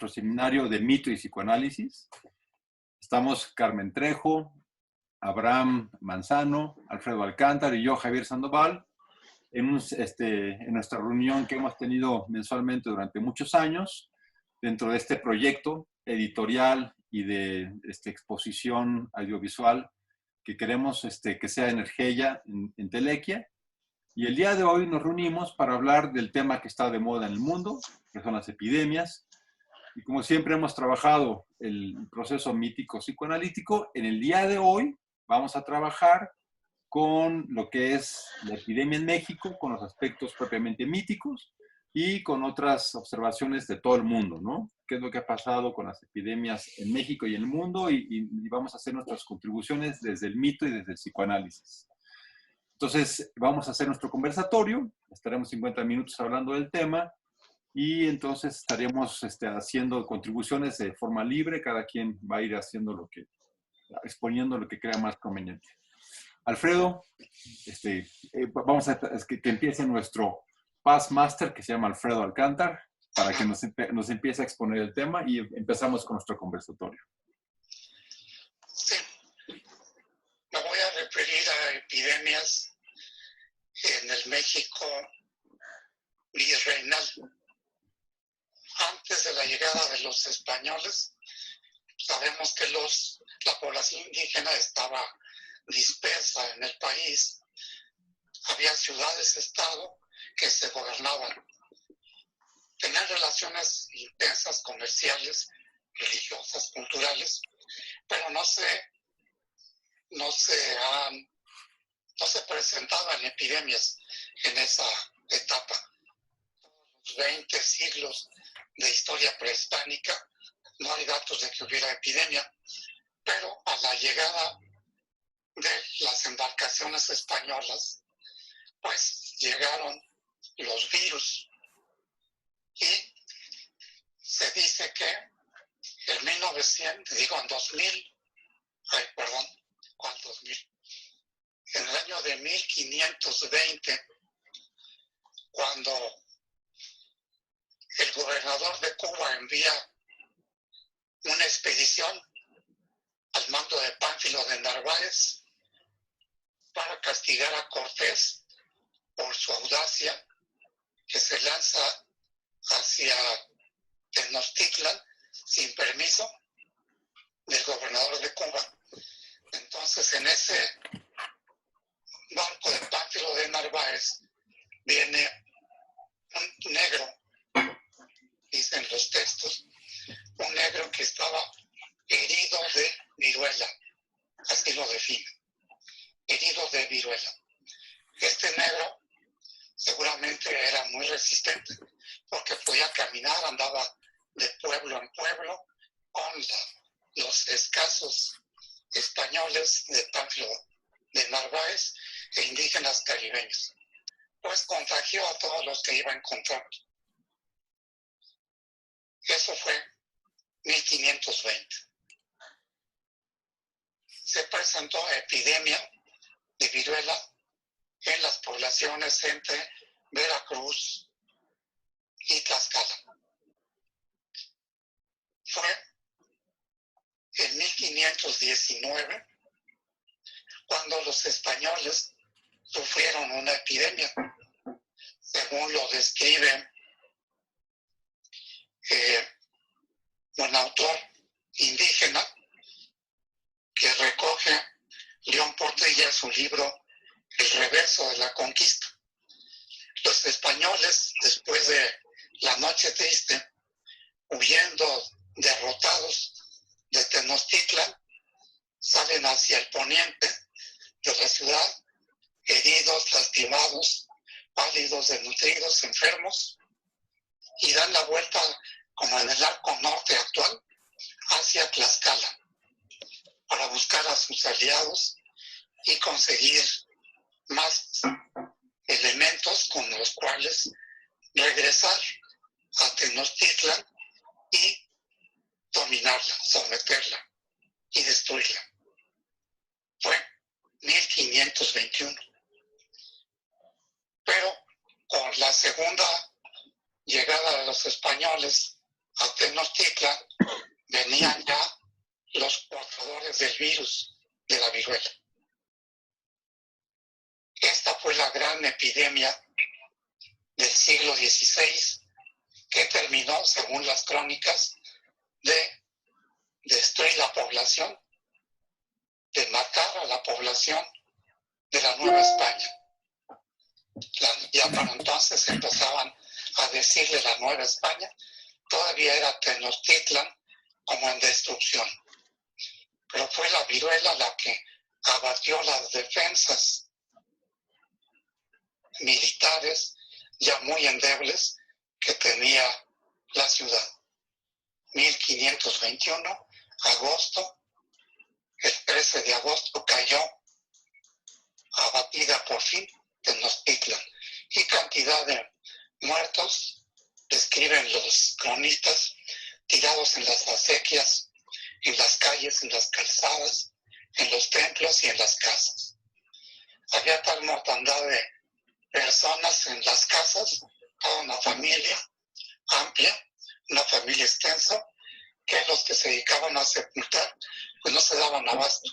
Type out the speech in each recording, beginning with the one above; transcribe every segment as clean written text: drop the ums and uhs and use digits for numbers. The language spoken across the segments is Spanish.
nuestro seminario de mito y psicoanálisis. Estamos Carmen Trejo, Abraham Manzano, Alfredo Alcántar y yo, Javier Sandoval, en nuestra reunión que hemos tenido mensualmente durante muchos años, dentro de este proyecto editorial y de exposición audiovisual que queremos que sea Energeia en Telequia. Y el día de hoy nos reunimos para hablar del tema que está de moda en el mundo, que son las epidemias. Y como siempre hemos trabajado el proceso mítico psicoanalítico, en el día de hoy vamos a trabajar con lo que es la epidemia en México, con los aspectos propiamente míticos y con otras observaciones de todo el mundo, ¿no? ¿Qué es lo que ha pasado con las epidemias en México y en el mundo? Y vamos a hacer nuestras contribuciones desde el mito y desde el psicoanálisis. Entonces, vamos a hacer nuestro conversatorio, estaremos 50 minutos hablando del tema y entonces estaremos haciendo contribuciones de forma libre, cada quien va a ir haciendo exponiendo lo que crea más conveniente. Alfredo, vamos a que empiece nuestro Past Master, que se llama Alfredo Alcántar, para que nos empiece a exponer el tema y empezamos con nuestro conversatorio. Sí, me voy a referir a epidemias en el México virreinal. Antes de la llegada de los españoles, sabemos que la población indígena estaba dispersa en el país. Había ciudades-estado que se gobernaban. Tenían relaciones intensas, comerciales, religiosas, culturales, pero no se presentaban epidemias en esa etapa. Los 20 siglos de historia prehispánica no hay datos de que hubiera epidemia, pero a la llegada de las embarcaciones españolas, pues llegaron los virus y se dice que en 2000? En el año de 1520, cuando el gobernador de Cuba envía una expedición al mando de Pánfilo de Narváez para castigar a Cortés por su audacia, que se lanza hacia Tenochtitlan sin permiso del gobernador de Cuba. Entonces, en ese barco de Pánfilo de Narváez viene un negro, dicen los textos, un negro que estaba herido de viruela, así lo define, herido de viruela. Este negro seguramente era muy resistente porque podía caminar, andaba de pueblo en pueblo con los escasos españoles de Pánfilo de Narváez e indígenas caribeños. Pues contagió a todos los que iba encontrando. Eso fue 1520. Se presentó epidemia de viruela en las poblaciones entre Veracruz y Tlaxcala. Fue en 1519 cuando los españoles sufrieron una epidemia, según lo describe un autor indígena que recoge León Portilla en su libro El reverso de la conquista. Los españoles, después de la noche triste, huyendo derrotados de Tenochtitlan, salen hacia el poniente de la ciudad, heridos, lastimados, pálidos, desnutridos, enfermos, y dan la vuelta como en el arco norte actual hacia Tlaxcala para buscar a sus aliados y conseguir más elementos con los cuales regresar a Tenochtitlan y dominarla, someterla y destruirla. Fue 1521. Pero con la segunda llegada de los españoles a Tenochtitlan venían ya los portadores del virus de la viruela. Esta fue la gran epidemia del siglo XVI que terminó, según las crónicas, de destruir la población, de matar a la población de la Nueva España. Ya para entonces empezaban a decirle la Nueva España, todavía era Tenochtitlan como en destrucción. Pero fue la viruela la que abatió las defensas militares ya muy endebles que tenía la ciudad. 1521, agosto, el 13 de agosto cayó abatida por fin Tenochtitlan, y cantidad de muertos describen los cronistas tirados en las acequias, en las calles, en las calzadas, en los templos y en las casas. Había tal mortandad de personas en las casas, toda una familia amplia, una familia extensa, que los que se dedicaban a sepultar pues no se daban abasto.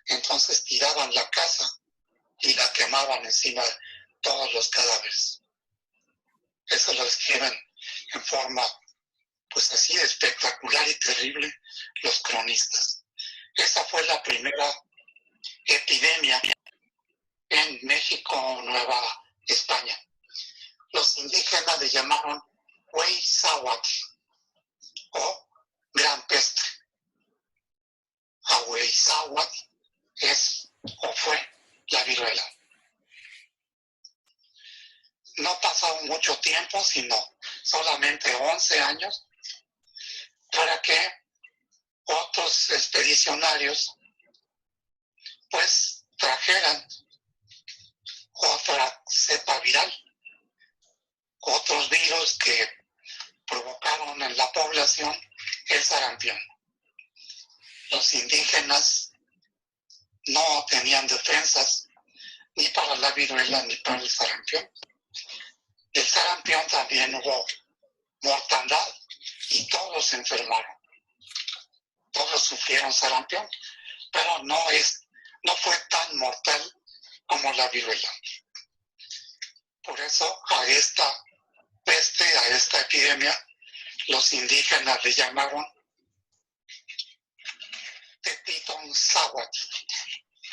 Entonces tiraban la casa y la quemaban encima de todos los cadáveres. Eso lo escriben en forma pues así espectacular y terrible los cronistas. Esa fue la primera epidemia en México, Nueva España. Los indígenas le llamaron Hueyzáhuatl o Gran Peste. A Hueyzáhuatl es o fue la viruela. No pasó mucho tiempo, sino solamente 11 años, para que otros expedicionarios pues trajeran otra cepa viral, otros virus que provocaron en la población el sarampión. Los indígenas no tenían defensas ni para la viruela ni para el sarampión. Del sarampión también hubo mortandad y todos se enfermaron. Todos sufrieron sarampión, pero no fue tan mortal como la viruela. Por eso a esta peste, a esta epidemia, los indígenas le llamaron Tepitonzáhuatl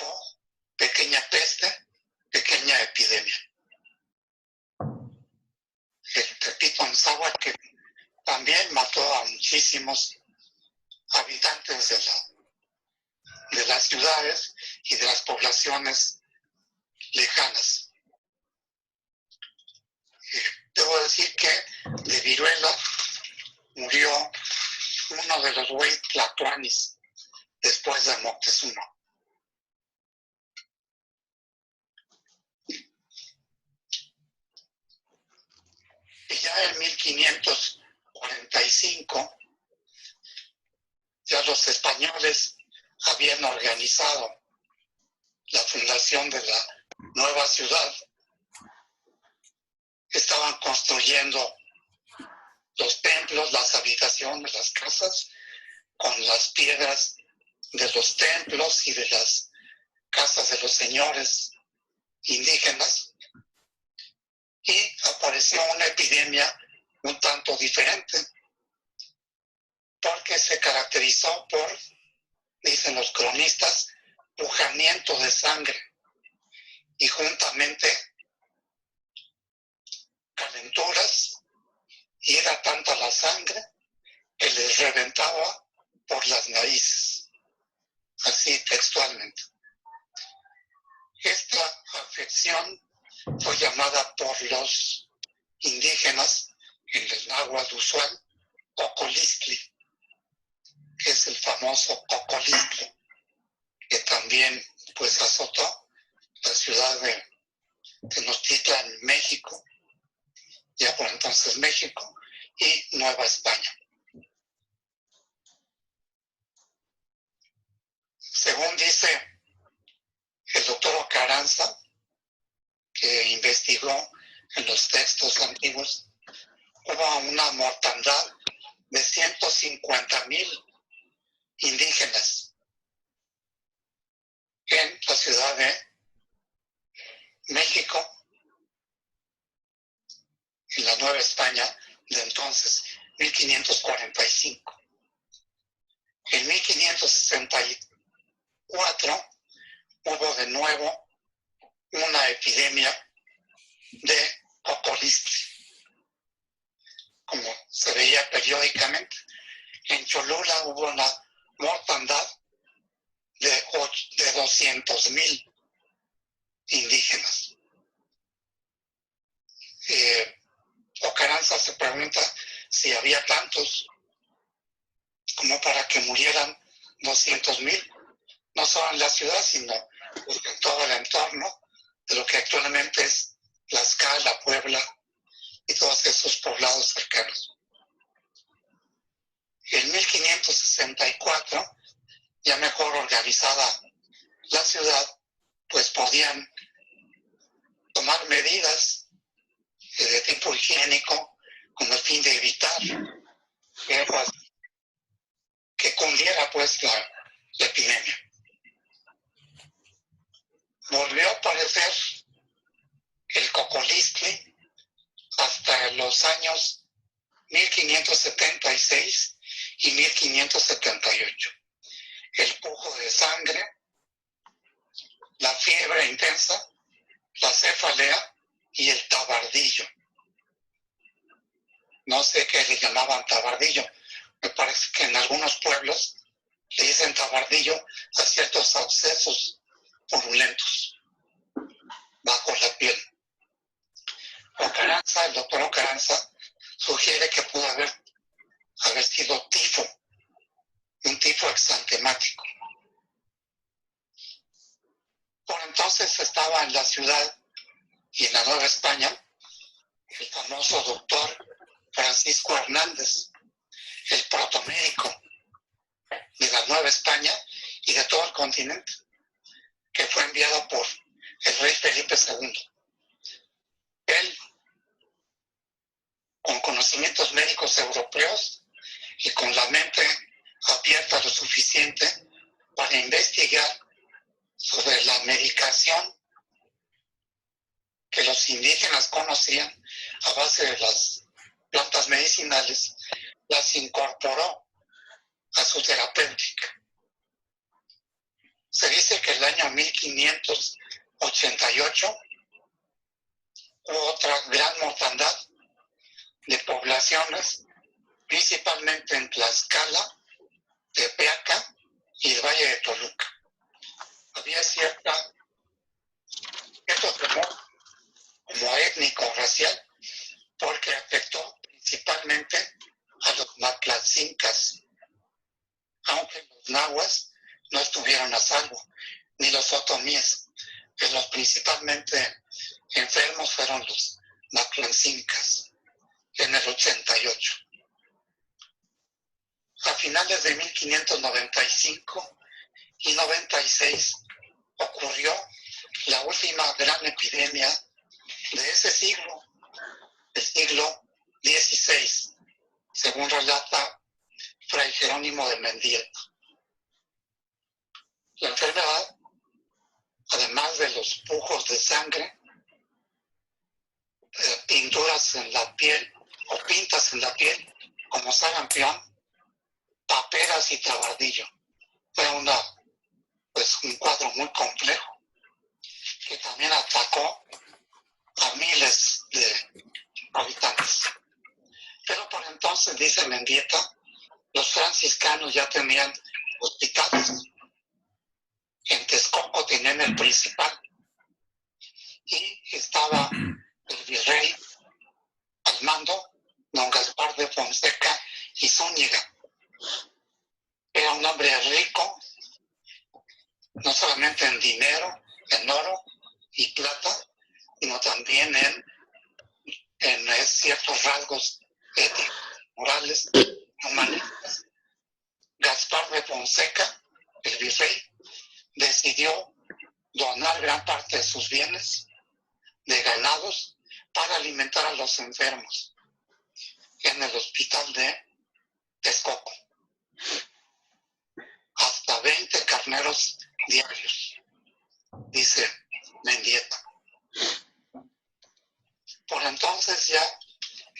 o pequeña peste, pequeña epidemia. El Tepitonzáhuatl que también mató a muchísimos habitantes de las ciudades y de las poblaciones lejanas. Debo decir que de viruela murió uno de los Hueytlacuanis después de Moctezuma. Y ya en 1545, ya los españoles habían organizado la fundación de la nueva ciudad. Estaban construyendo los templos, las habitaciones, las casas, con las piedras de los templos y de las casas de los señores indígenas. Y apareció una epidemia un tanto diferente, porque se caracterizó por, dicen los cronistas, pujamiento de sangre y juntamente calenturas, y era tanta la sangre que les reventaba por las narices, así textualmente. Esta afección fue llamada por los indígenas en el náhuatl usual Ocolistli, que es el famoso Ocolistli, que también pues azotó la ciudad de Tenochtitlan, México, ya por entonces México, y Nueva España. Según dice el doctor Ocaranza, que investigó en los textos antiguos, hubo una mortandad de 150,000 indígenas en la Ciudad de México, en la Nueva España de entonces, 1545. En 1564 hubo de nuevo una epidemia de cocolistli, como se veía periódicamente. En Cholula hubo una mortandad de 200,000 indígenas. Ocaranza se pregunta si había tantos como para que murieran 200,000, no solo en la ciudad, sino en todo el entorno de lo que actualmente es Tlaxcala, Puebla y todos esos poblados cercanos. En 1564, ya mejor organizada la ciudad, pues podían tomar medidas de tipo higiénico con el fin de evitar que cundiera pues la epidemia. Volvió a aparecer el cocolistli hasta los años 1576 y 1578. El pujo de sangre, la fiebre intensa, la cefalea y el tabardillo. No sé qué le llamaban tabardillo. Me parece que en algunos pueblos le dicen tabardillo a ciertos abscesos purulentos bajo la piel. El doctor Ocaranza sugiere que pudo haber sido tifo, un tifo exantemático. Por entonces estaba en la ciudad y en la Nueva España el famoso doctor Francisco Hernández, el protomédico de la Nueva España y de todo el continente, que fue enviado por el rey Felipe II. Él, con conocimientos médicos europeos y con la mente abierta lo suficiente para investigar sobre la medicación que los indígenas conocían a base de las plantas medicinales, las incorporó a su terapéutica. Se dice que el año 1588 hubo otra gran mortandad de poblaciones, principalmente en Tlaxcala, Tepeaca y el Valle de Toluca. Había cierto temor como étnico racial porque afectó principalmente a los matlatzincas, aunque los nahuas no estuvieron a salvo, ni los otomíes, pero los principalmente enfermos fueron los matlatzincas en el 88. A finales de 1595 y 96 ocurrió la última gran epidemia de ese siglo, el siglo XVI, según relata Fray Jerónimo de Mendieta. La enfermedad, además de los pujos de sangre, pinturas en la piel o pintas en la piel, como sarampión, paperas y tabardillo. Fue un cuadro muy complejo que también atacó a miles de habitantes. Pero por entonces, dice Mendieta, los franciscanos ya tenían hospitales. En Texcoco tenían el principal y estaba el virrey al mando, don Gaspar de Fonseca y Zúñiga. Era un hombre rico, no solamente en dinero, en oro y plata, sino también en ciertos rasgos éticos, morales, humanistas. Gaspar de Fonseca, el virrey, decidió donar gran parte de sus bienes de ganados para alimentar a los enfermos en el hospital de Texcoco. Hasta 20 carneros diarios, dice Mendieta. Por entonces ya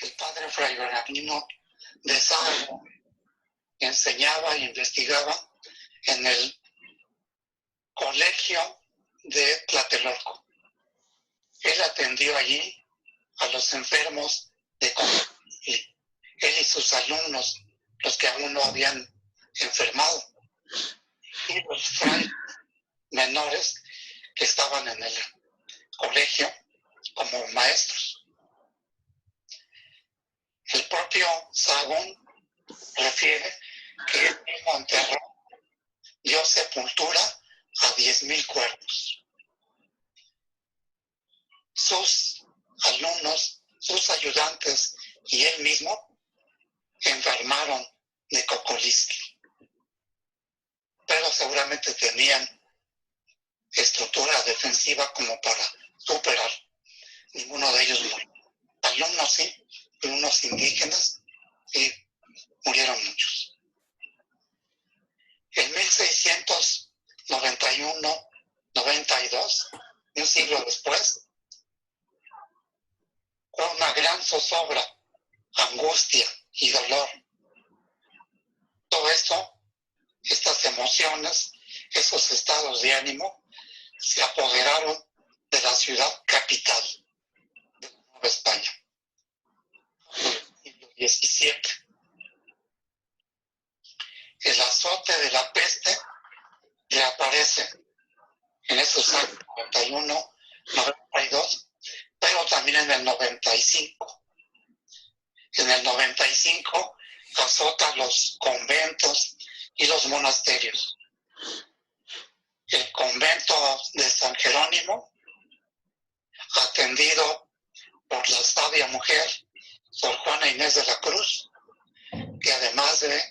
el padre Fray Bernardino de Sáenz enseñaba e investigaba en el colegio de Tlatelolco. Él atendió allí a los enfermos de COVID. Él y sus alumnos, los que aún no habían enfermado, y los frailes menores que estaban en el colegio como maestros. El propio Sahagún refiere que él mismo enterró, dio sepultura a 10,000 cuerpos. Sus alumnos, sus ayudantes y él mismo enfermaron de Cocolisqui, pero seguramente tenían estructura defensiva como para superar. Ninguno de ellos murió. Alumnos sí, alumnos indígenas, y murieron muchos. En 1691-92, un siglo después, fue una gran zozobra, angustia y dolor. Todo esto, estas emociones, esos estados de ánimo, se apoderaron de la ciudad capital de Nueva España, en el siglo XVII. El azote de la peste reaparece en esos años 91, 92, pero también en el 95. En el 95 azota los conventos y los monasterios. El convento de San Jerónimo, atendido por la sabia mujer, Sor Juana Inés de la Cruz, que además de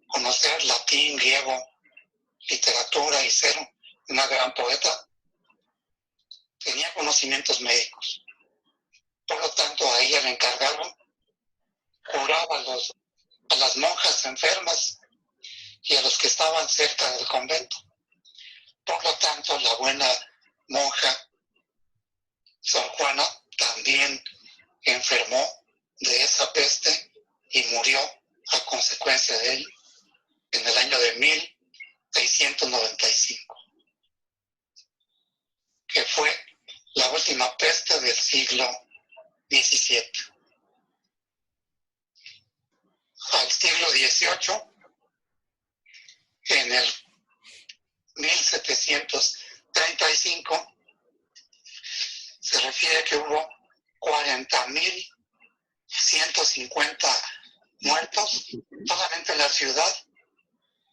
conocer latín, griego, literatura y ser una gran poeta, tenía conocimientos médicos. Por lo tanto, a ella le encargaron curar a las monjas enfermas y a los que estaban cerca del convento. Por lo tanto, la buena monja Sor Juana también enfermó de esa peste y murió a consecuencia de ello en el año de 1695, que fue la última peste del siglo XVII. Al siglo XVIII, en el 1735, se refiere que hubo 40,150 muertos solamente en la ciudad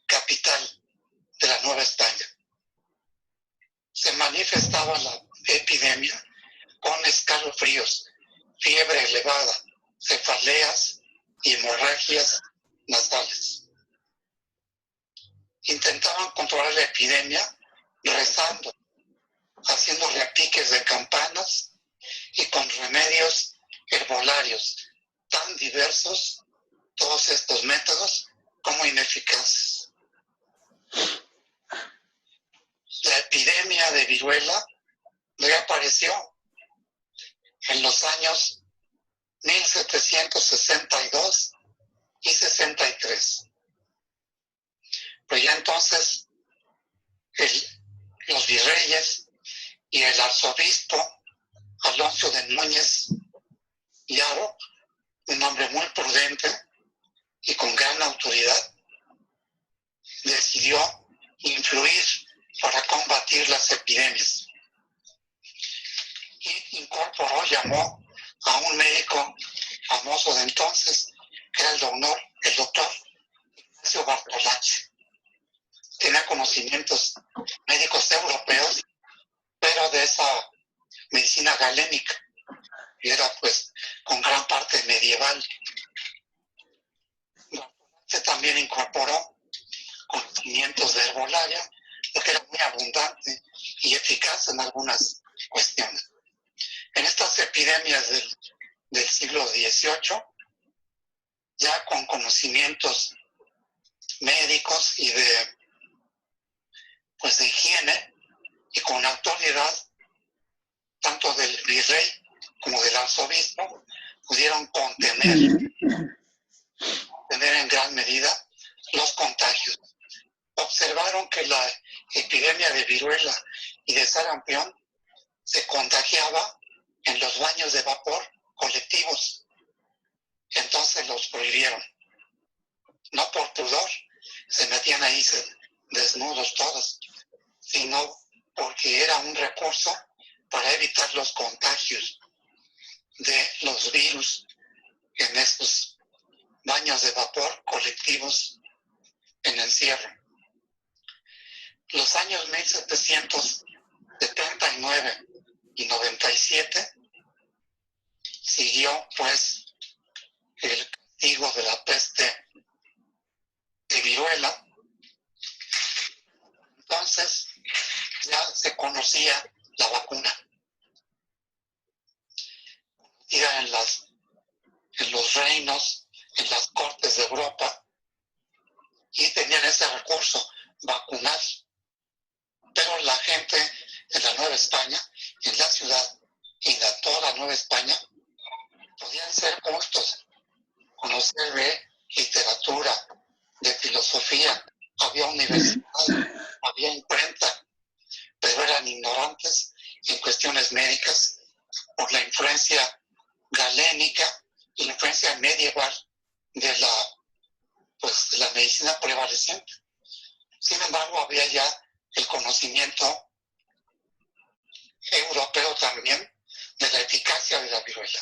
capital de la Nueva España. Se manifestaba la epidemia con escalofríos, fiebre elevada, cefaleas y hemorragias nasales. Intentaban controlar la epidemia rezando, haciendo repiques de campanas y con remedios herbolarios tan diversos, todos estos métodos, como ineficaces. La epidemia de viruela reapareció en los años 1762 y 63. Pero ya entonces los virreyes y el arzobispo Alonso de Núñez y Haro, un hombre muy prudente y con gran autoridad, decidió influir para combatir las epidemias. Y incorporó, llamó a un médico famoso de entonces, que era el doctor Ignacio Bartolacci. Tenía conocimientos médicos europeos, pero de esa medicina galénica, y era pues con gran parte medieval. Se también incorporó conocimientos de herbolaria, lo que era muy abundante y eficaz en algunas cuestiones. En estas epidemias del siglo XVIII, ya con conocimientos médicos y de higiene, y con autoridad tanto del virrey como del arzobispo pudieron contener en gran medida los contagios. Observaron que la epidemia de viruela y de sarampión se contagiaba en los baños de vapor colectivos. Entonces los prohibieron. No por pudor, se metían ahí desnudos todos, sino porque era un recurso para evitar los contagios de los virus en estos baños de vapor colectivos en encierro. Los años 1779 y 97 siguió pues el castigo de la peste de viruela. Entonces ya se conocía la vacuna. Conocida en los reinos, en las cortes de Europa, y tenían ese recurso, vacunar. Pero la gente en la Nueva España, en la ciudad y de toda la Nueva España, podían ser cultos, conocer de literatura, de filosofía, había universidad, había imprenta, pero eran ignorantes en cuestiones médicas por la influencia galénica y la influencia medieval de la medicina prevaleciente. Sin embargo, había ya el conocimiento europeo también de la eficacia de la viruela.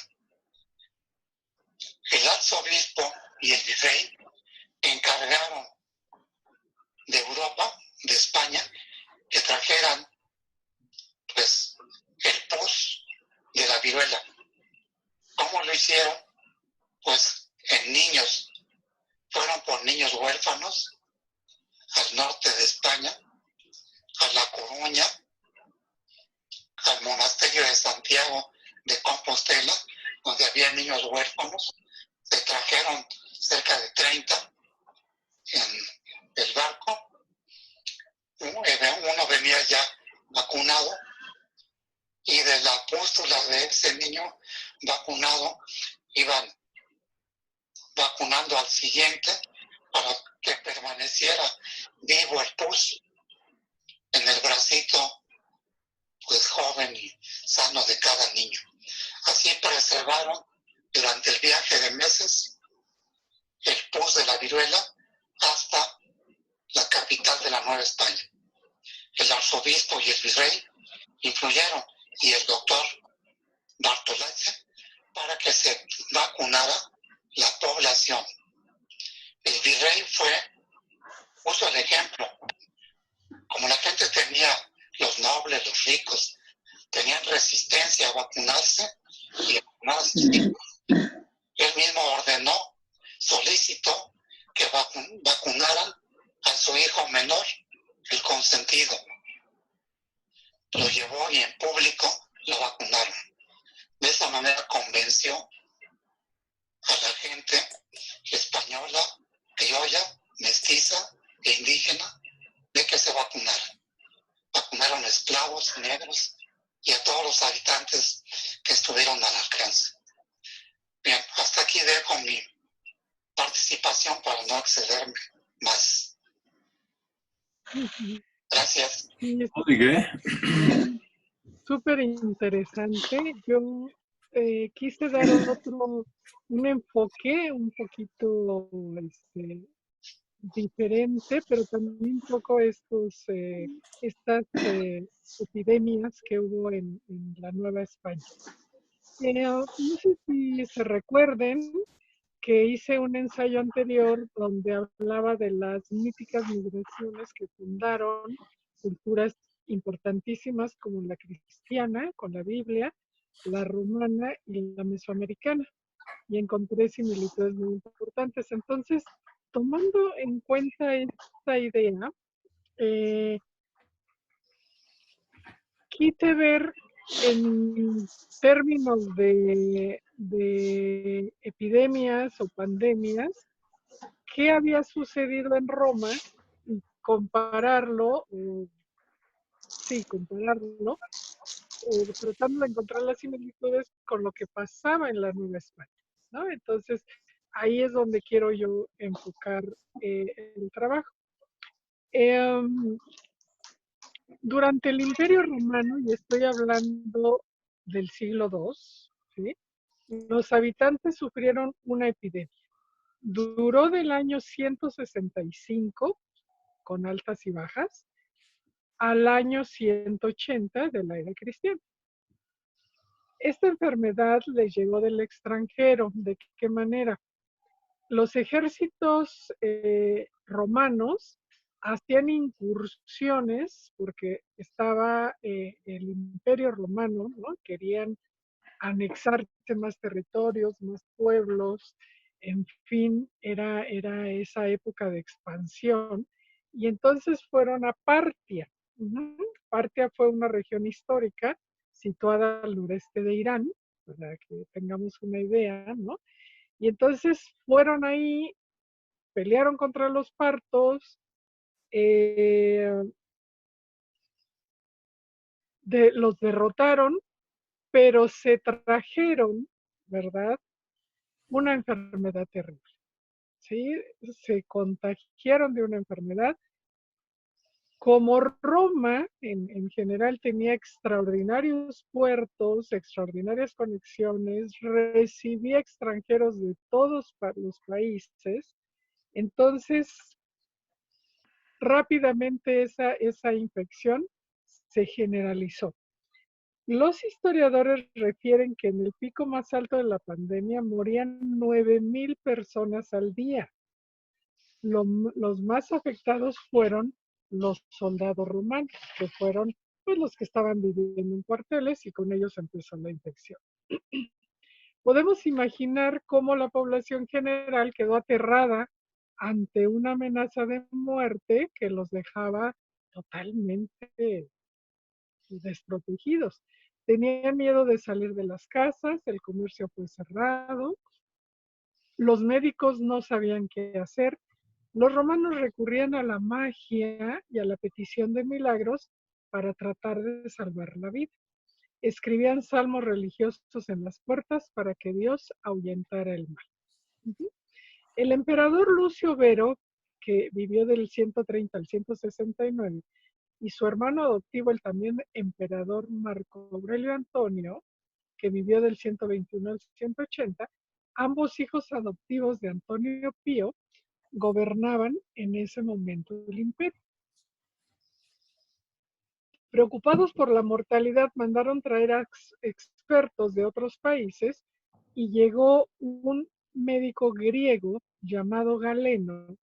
El arzobispo y el virrey encargaron de Europa, de España, que trajeran pues el pus de la viruela. ¿Cómo lo hicieron? Pues en niños. Fueron por niños huérfanos al norte de España, a La Coruña, al monasterio de Santiago de Compostela, donde había niños huérfanos. Se trajeron cerca de 30 en el barco. Uno venía ya vacunado, y de la pústula de ese niño vacunado iban vacunando al siguiente para que permaneciera vivo el pus en el bracito pues joven y sano de cada niño. Así preservaron durante el viaje de meses el pus de la viruela hasta la capital de la Nueva España. El arzobispo y el virrey influyeron, y el doctor Bartolazzi, para que se vacunara la población. El virrey puso el ejemplo. Como la gente los nobles, los ricos, tenían resistencia a vacunarse y a vacunar a sus hijos, él mismo ordenó, solicitó que vacunaran a su hijo menor, el consentido. Lo llevó y en público lo vacunaron. De esa manera convenció a la gente española, criolla, mestiza e indígena de que se vacunaran. Vacunaron esclavos, negros y a todos los habitantes que estuvieron al alcance. Bien, hasta aquí dejo mi participación para no excederme más. Gracias. Sí, ¿Qué? súper interesante. Yo quise dar un enfoque un poquito diferente, pero también un poco estas epidemias que hubo en la Nueva España. No sé si se recuerden que hice un ensayo anterior donde hablaba de las míticas migraciones que fundaron culturas importantísimas como la cristiana, con la Biblia, la romana y la mesoamericana. Y encontré similitudes muy importantes. Entonces, tomando en cuenta esta idea, quise ver en términos de epidemias o pandemias, qué había sucedido en Roma y compararlo, compararlo, tratando de encontrar las similitudes con lo que pasaba en la Nueva España, ¿no? Entonces, ahí es donde quiero yo enfocar el trabajo. Durante el Imperio Romano, y estoy hablando del siglo II, ¿sí? Los habitantes sufrieron una epidemia. Duró del año 165, con altas y bajas, al año 180 de la era cristiana. Esta enfermedad les llegó del extranjero. ¿De qué manera? Los ejércitos romanos hacían incursiones porque estaba el Imperio Romano, ¿no? Querían anexarse más territorios, más pueblos, en fin, era esa época de expansión. Y entonces fueron a Partia. Partia fue una región histórica situada al noreste de Irán, para que tengamos una idea, ¿no? Y entonces fueron ahí, pelearon contra los partos, los derrotaron, pero se trajeron, ¿verdad? Una enfermedad terrible, ¿sí? Se contagiaron de una enfermedad. Como Roma en general tenía extraordinarios puertos, extraordinarias conexiones, recibía extranjeros de todos los países, entonces rápidamente esa infección se generalizó. Los historiadores refieren que en el pico más alto de la pandemia morían 9,000 personas al día. Los más afectados fueron los soldados romanos, que fueron pues, los que estaban viviendo en cuarteles y con ellos empezó la infección. Podemos imaginar cómo la población general quedó aterrada ante una amenaza de muerte que los dejaba totalmente desprotegidos. Tenían miedo de salir de las casas, el comercio fue cerrado, los médicos no sabían qué hacer. Los romanos recurrían a la magia y a la petición de milagros para tratar de salvar la vida. Escribían salmos religiosos en las puertas para que Dios ahuyentara el mal. El emperador Lucio Vero, que vivió del 130 al 169, y su hermano adoptivo, el también emperador Marco Aurelio Antonio, que vivió del 121 al 180, ambos hijos adoptivos de Antonio Pío, gobernaban en ese momento el imperio. Preocupados por la mortalidad, mandaron traer a expertos de otros países y llegó un médico griego llamado Galeno,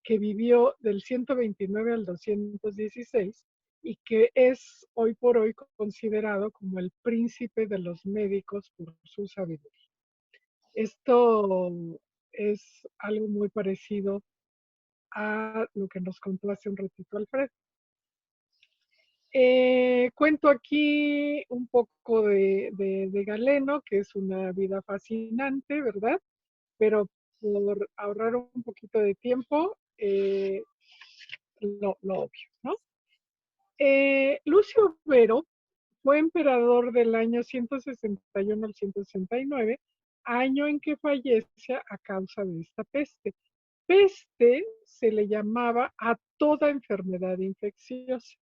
que vivió del 129 al 216 y que es hoy por hoy considerado como el príncipe de los médicos por su sabiduría. Esto es algo muy parecido a lo que nos contó hace un ratito Alfredo. Cuento aquí un poco de Galeno, que es una vida fascinante, ¿verdad? Pero por ahorrar un poquito de tiempo, lo obvio, ¿no? Lucio Vero fue emperador del año 161 al 169, año en que fallece a causa de esta peste. Peste se le llamaba a toda enfermedad infecciosa,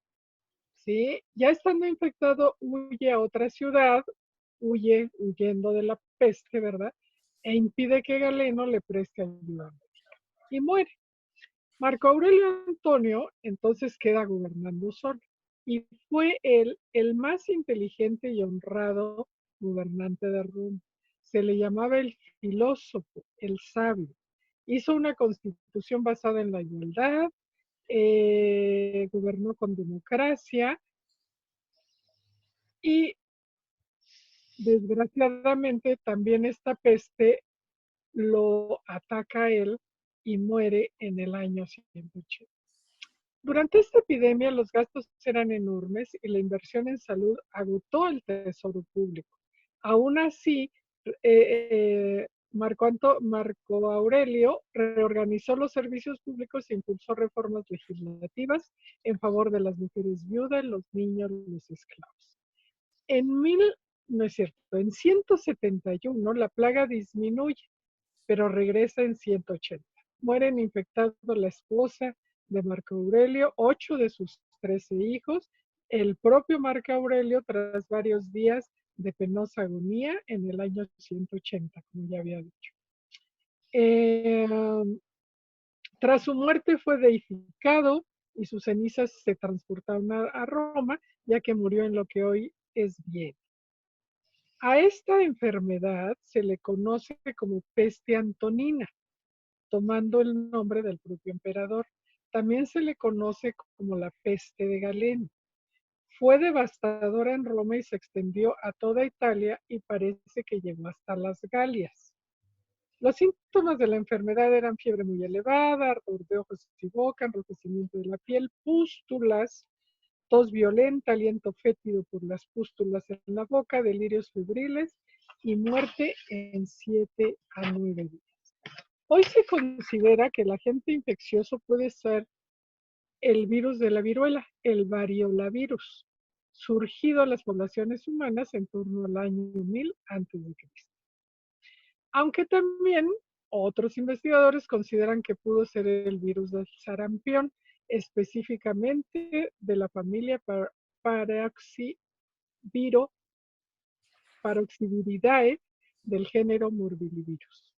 ¿sí? Ya estando infectado, huye a otra ciudad, huyendo de la peste, ¿verdad? E impide que Galeno le preste ayuda y muere. Marco Aurelio Antonio entonces queda gobernando solo y fue él el más inteligente y honrado gobernante de Roma. Se le llamaba el filósofo, el sabio. Hizo una constitución basada en la igualdad, gobernó con democracia y desgraciadamente también esta peste lo ataca a él y muere en el año 180. Durante esta epidemia los gastos eran enormes y la inversión en salud agotó el tesoro público. Aún así, Marco Aurelio reorganizó los servicios públicos e impulsó reformas legislativas en favor de las mujeres viudas, los niños, los esclavos. No es cierto, en 171 la plaga disminuye, pero regresa en 180. Mueren infectados la esposa de Marco Aurelio, 8 de sus 13 hijos, el propio Marco Aurelio tras varios días de penosa agonía en el año 180, como ya había dicho. Tras su muerte fue deificado y sus cenizas se transportaron a Roma, ya que murió en lo que hoy es Viena. A esta enfermedad se le conoce como peste antonina, tomando el nombre del propio emperador. También se le conoce como la peste de Galeno. Fue devastadora en Roma y se extendió a toda Italia y parece que llegó hasta las Galias. Los síntomas de la enfermedad eran fiebre muy elevada, ardor de ojos y boca, enrojecimiento de la piel, pústulas, tos violenta, aliento fétido por las pústulas en la boca, delirios febriles y muerte en 7 a 9 días. Hoy se considera que el agente infeccioso puede ser el virus de la viruela, el variolavirus, surgido en las poblaciones humanas en torno al año 1000 a.C. Aunque también otros investigadores consideran que pudo ser el virus del sarampión, específicamente de la familia Paroxiviridae del género Morbillivirus.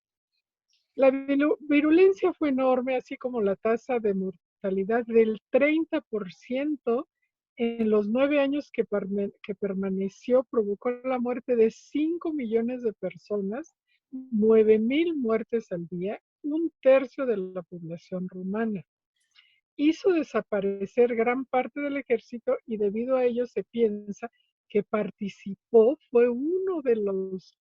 La virulencia fue enorme, así como la tasa de mortalidad del 30% en los 9 años que permaneció, provocó la muerte de 5 millones de personas, 9,000 muertes al día, un tercio de la población romana. Hizo desaparecer gran parte del ejército y debido a ello se piensa que fue uno de los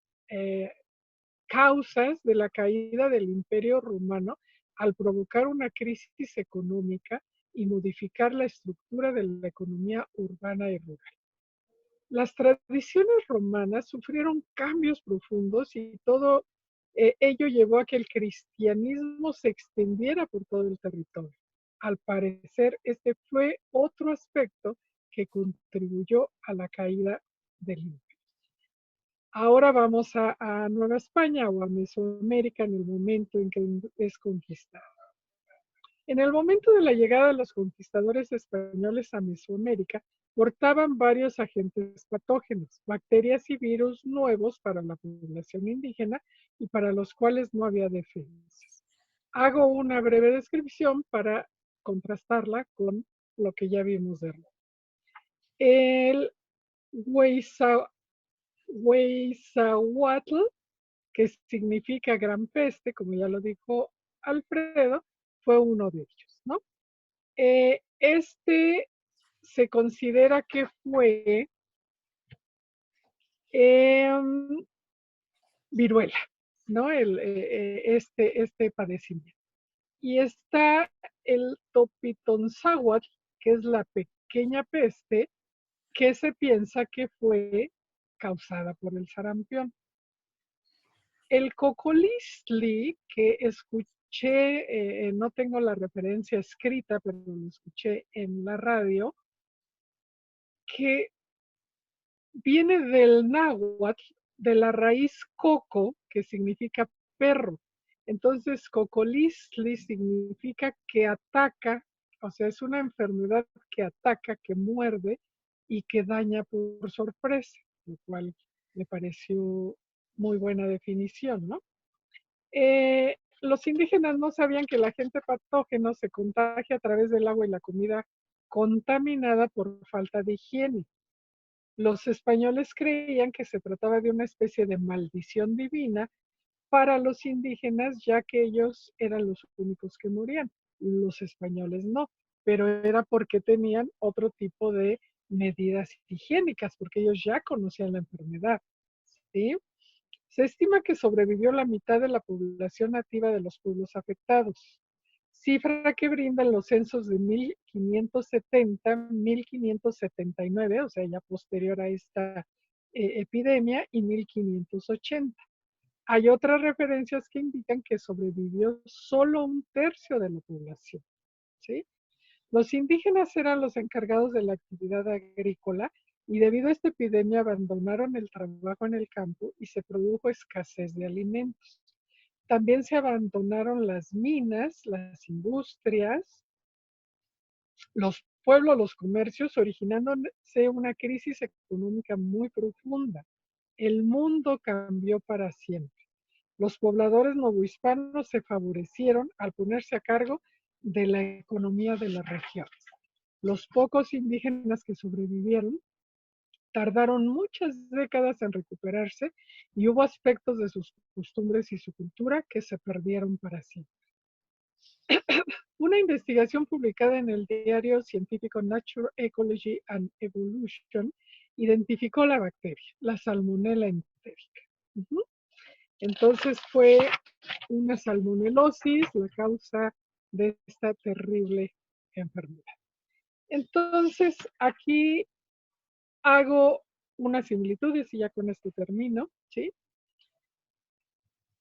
causas de la caída del Imperio Romano al provocar una crisis económica y modificar la estructura de la economía urbana y rural. Las tradiciones romanas sufrieron cambios profundos y todo ello llevó a que el cristianismo se extendiera por todo el territorio. Al parecer, este fue otro aspecto que contribuyó a la caída del imperio. Ahora vamos a Nueva España o a Mesoamérica en el momento en que es conquistada. En el momento de la llegada de los conquistadores españoles a Mesoamérica, portaban varios agentes patógenos, bacterias y virus nuevos para la población indígena y para los cuales no había defensas. Hago una breve descripción para contrastarla con lo que ya vimos de Roma. El Huizahuatl, que significa gran peste, como ya lo dijo Alfredo, fue uno de ellos, ¿no? Este se considera que fue viruela, ¿no? Este padecimiento. Y está el Topitonzáhuatl, que es la pequeña peste, que se piensa que fue causada por el sarampión. El cocoliztli, que escuché, no tengo la referencia escrita, pero lo escuché en la radio, que viene del náhuatl, de la raíz coco, que significa perro. Entonces, cocoliztli significa que ataca, o sea, es una enfermedad que ataca, que muerde y que daña por sorpresa, lo cual me pareció muy buena definición, ¿no? Los indígenas no sabían que el agente patógeno se contagia a través del agua y la comida contaminada por falta de higiene. Los españoles creían que se trataba de una especie de maldición divina para los indígenas, ya que ellos eran los únicos que morían. Los españoles no, pero era porque tenían otro tipo de medidas higiénicas, porque ellos ya conocían la enfermedad, ¿sí? Se estima que sobrevivió la mitad de la población nativa de los pueblos afectados, cifra que brindan los censos de 1570-1579, o sea, ya posterior a esta epidemia, y 1580. hay otras referencias que indican que sobrevivió solo un tercio de la población, ¿sí? Los indígenas eran los encargados de la actividad agrícola y debido a esta epidemia abandonaron el trabajo en el campo y se produjo escasez de alimentos. También se abandonaron las minas, las industrias, los pueblos, los comercios, originándose una crisis económica muy profunda. El mundo cambió para siempre. Los pobladores novohispanos se favorecieron al ponerse a cargo de la economía de la región. Los pocos indígenas que sobrevivieron tardaron muchas décadas en recuperarse y hubo aspectos de sus costumbres y su cultura que se perdieron para siempre. Una investigación publicada en el diario científico Nature Ecology and Evolution identificó la bacteria, la Salmonella entérica. Entonces fue una salmonelosis la causa de esta terrible enfermedad. Entonces aquí hago unas similitudes y ya con esto termino, ¿sí?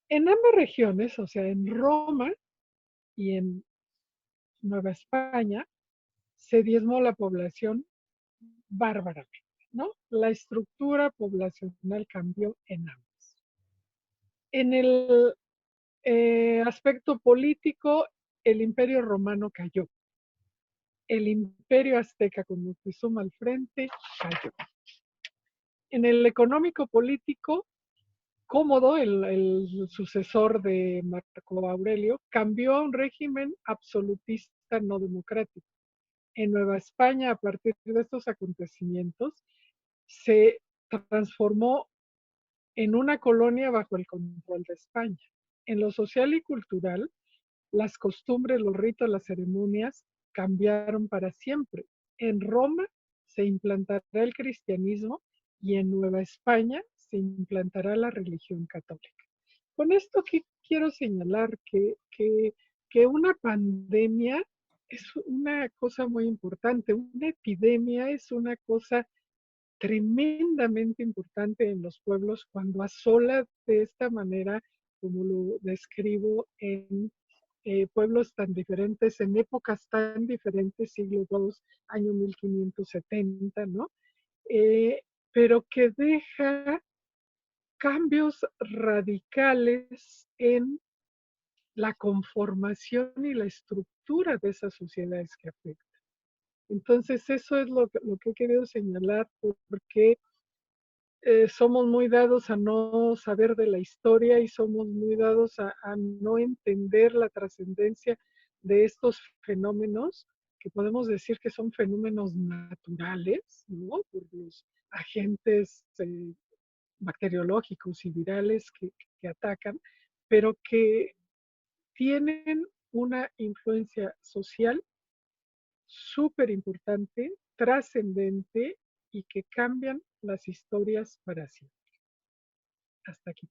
En ambas regiones, o sea, en Roma y en Nueva España, se diezmó la población bárbaramente, ¿no? La estructura poblacional cambió en ambas. En el aspecto político, el Imperio Romano cayó. El Imperio Azteca, con Moctezuma al frente, cayó. En el económico político, Cómodo, el sucesor de Marco Aurelio, cambió a un régimen absolutista no democrático. En Nueva España, a partir de estos acontecimientos, se transformó en una colonia bajo el control de España. En lo social y cultural, las costumbres, los ritos, las ceremonias cambiaron para siempre. En Roma se implantará el cristianismo y en Nueva España se implantará la religión católica. Con esto quiero señalar que una pandemia es una cosa muy importante, una epidemia es una cosa tremendamente importante en los pueblos cuando asola de esta manera, como lo describo en pueblos tan diferentes, en épocas tan diferentes, siglo II, año 1570, ¿no? Pero que deja cambios radicales en la conformación y la estructura de esas sociedades que afectan. Entonces, eso es lo que he querido señalar, porque somos muy dados a no saber de la historia y somos muy dados a no entender la trascendencia de estos fenómenos, que podemos decir que son fenómenos naturales, ¿no? Por los agentes bacteriológicos y virales que atacan, pero que tienen una influencia social súper importante, trascendente y que cambian las historias para siempre. Hasta aquí.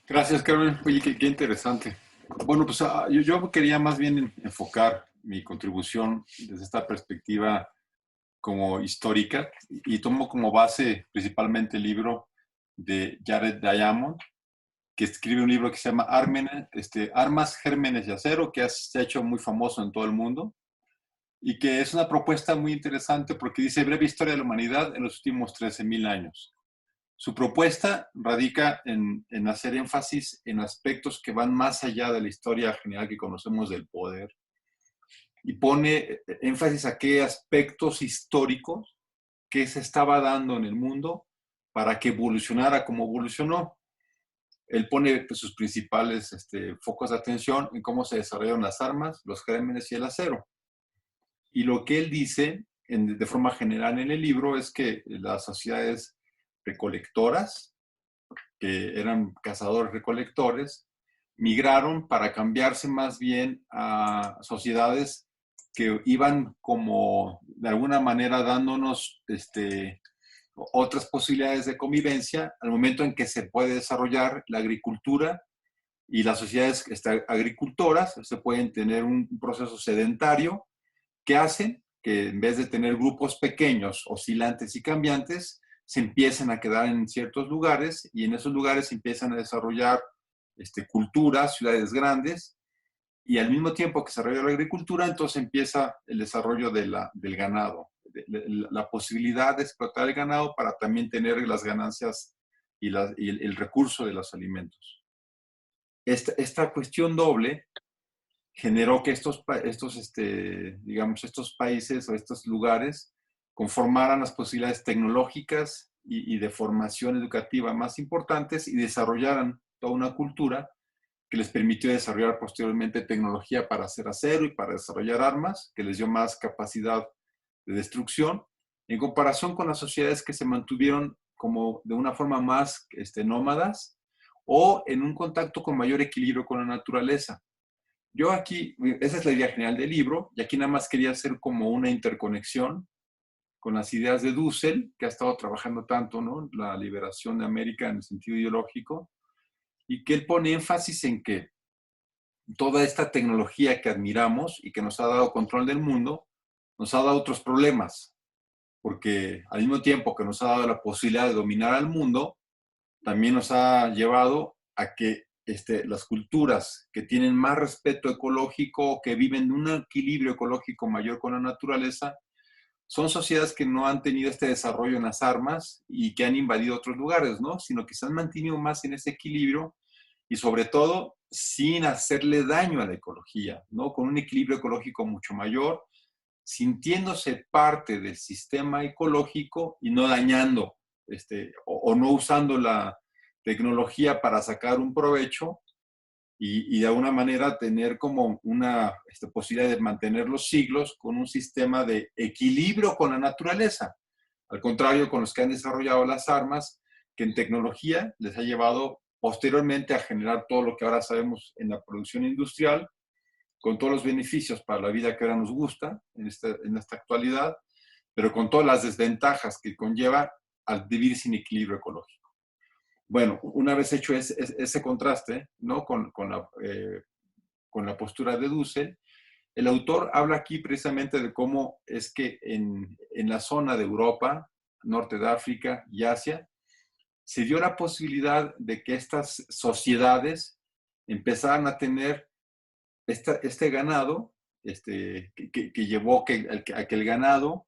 Gracias, Carmen. Oye, qué interesante. Bueno, pues yo quería más bien enfocar mi contribución desde esta perspectiva como histórica y tomo como base principalmente el libro de Jared Diamond, que escribe un libro que se llama Armas, Gérmenes y Acero, que se ha hecho muy famoso en todo el mundo y que es una propuesta muy interesante porque dice breve historia de la humanidad en los últimos 13.000 años. Su propuesta radica en hacer énfasis en aspectos que van más allá de la historia general que conocemos del poder y pone énfasis a qué aspectos históricos que se estaba dando en el mundo para que evolucionara como evolucionó. Él pone pues, sus principales focos de atención en cómo se desarrollaron las armas, los gérmenes y el acero. Y lo que él dice de forma general en el libro es que las sociedades recolectoras, que eran cazadores-recolectores, migraron para cambiarse más bien a sociedades que iban como de alguna manera dándonos otras posibilidades de convivencia al momento en que se puede desarrollar la agricultura y las sociedades agricultoras se pueden tener un proceso sedentario que hacen que en vez de tener grupos pequeños, oscilantes y cambiantes, se empiezan a quedar en ciertos lugares y en esos lugares se empiezan a desarrollar culturas, ciudades grandes, y al mismo tiempo que se desarrolla la agricultura, entonces empieza el desarrollo del ganado, la posibilidad de explotar el ganado para también tener las ganancias y el recurso de los alimentos. Esta cuestión doble generó que digamos, estos países o estos lugares conformaran las posibilidades tecnológicas y de formación educativa más importantes y desarrollaran toda una cultura que les permitió desarrollar posteriormente tecnología para hacer acero y para desarrollar armas, que les dio más capacidad de destrucción, en comparación con las sociedades que se mantuvieron como de una forma más nómadas o en un contacto con mayor equilibrio con la naturaleza. Yo aquí, esa es la idea general del libro, y aquí nada más quería hacer como una interconexión con las ideas de Dussel, que ha estado trabajando tanto, ¿no? La liberación de América en el sentido ideológico, y que él pone énfasis en que toda esta tecnología que admiramos y que nos ha dado control del mundo, nos ha dado otros problemas, porque al mismo tiempo que nos ha dado la posibilidad de dominar al mundo, también nos ha llevado a que las culturas que tienen más respeto ecológico, que viven en un equilibrio ecológico mayor con la naturaleza, son sociedades que no han tenido este desarrollo en las armas y que han invadido otros lugares, ¿no? Sino que se han mantenido más en ese equilibrio y sobre todo sin hacerle daño a la ecología, ¿no? Con un equilibrio ecológico mucho mayor, sintiéndose parte del sistema ecológico y no dañando o no usando la tecnología para sacar un provecho y de alguna manera tener como una posibilidad de mantener los siglos con un sistema de equilibrio con la naturaleza. Al contrario, con los que han desarrollado las armas, que en tecnología les ha llevado posteriormente a generar todo lo que ahora sabemos en la producción industrial, con todos los beneficios para la vida que ahora nos gusta en esta actualidad, pero con todas las desventajas que conlleva al vivir sin equilibrio ecológico. Bueno, una vez hecho ese contraste, ¿no? con la postura de Dussel, el autor habla aquí precisamente de cómo es que en la zona de Europa, norte de África y Asia, se dio la posibilidad de que estas sociedades empezaran a tener este ganado, que llevó a que el ganado,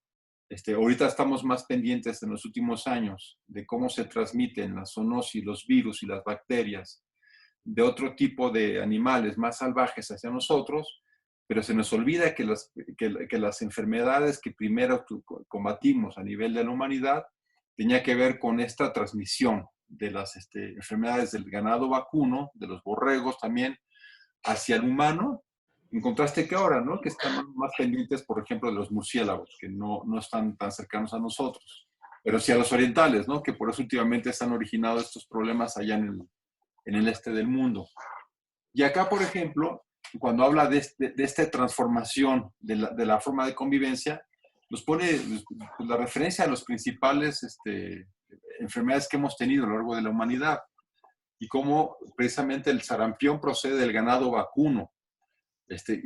ahorita estamos más pendientes en los últimos años de cómo se transmiten la zoonosis, los virus y las bacterias de otro tipo de animales más salvajes hacia nosotros, pero se nos olvida que las enfermedades que primero combatimos a nivel de la humanidad tenía que ver con esta transmisión de las enfermedades del ganado vacuno, de los borregos también, hacia el humano, en contraste que ahora, ¿no? Que están más pendientes, por ejemplo, de los murciélagos, que no están tan cercanos a nosotros, pero sí a los orientales, ¿no? Que por eso últimamente se han originado estos problemas allá en el este del mundo. Y acá, por ejemplo, cuando habla de esta transformación de la forma de convivencia, nos pone la referencia a los principales enfermedades que hemos tenido a lo largo de la humanidad y cómo precisamente el sarampión procede del ganado vacuno,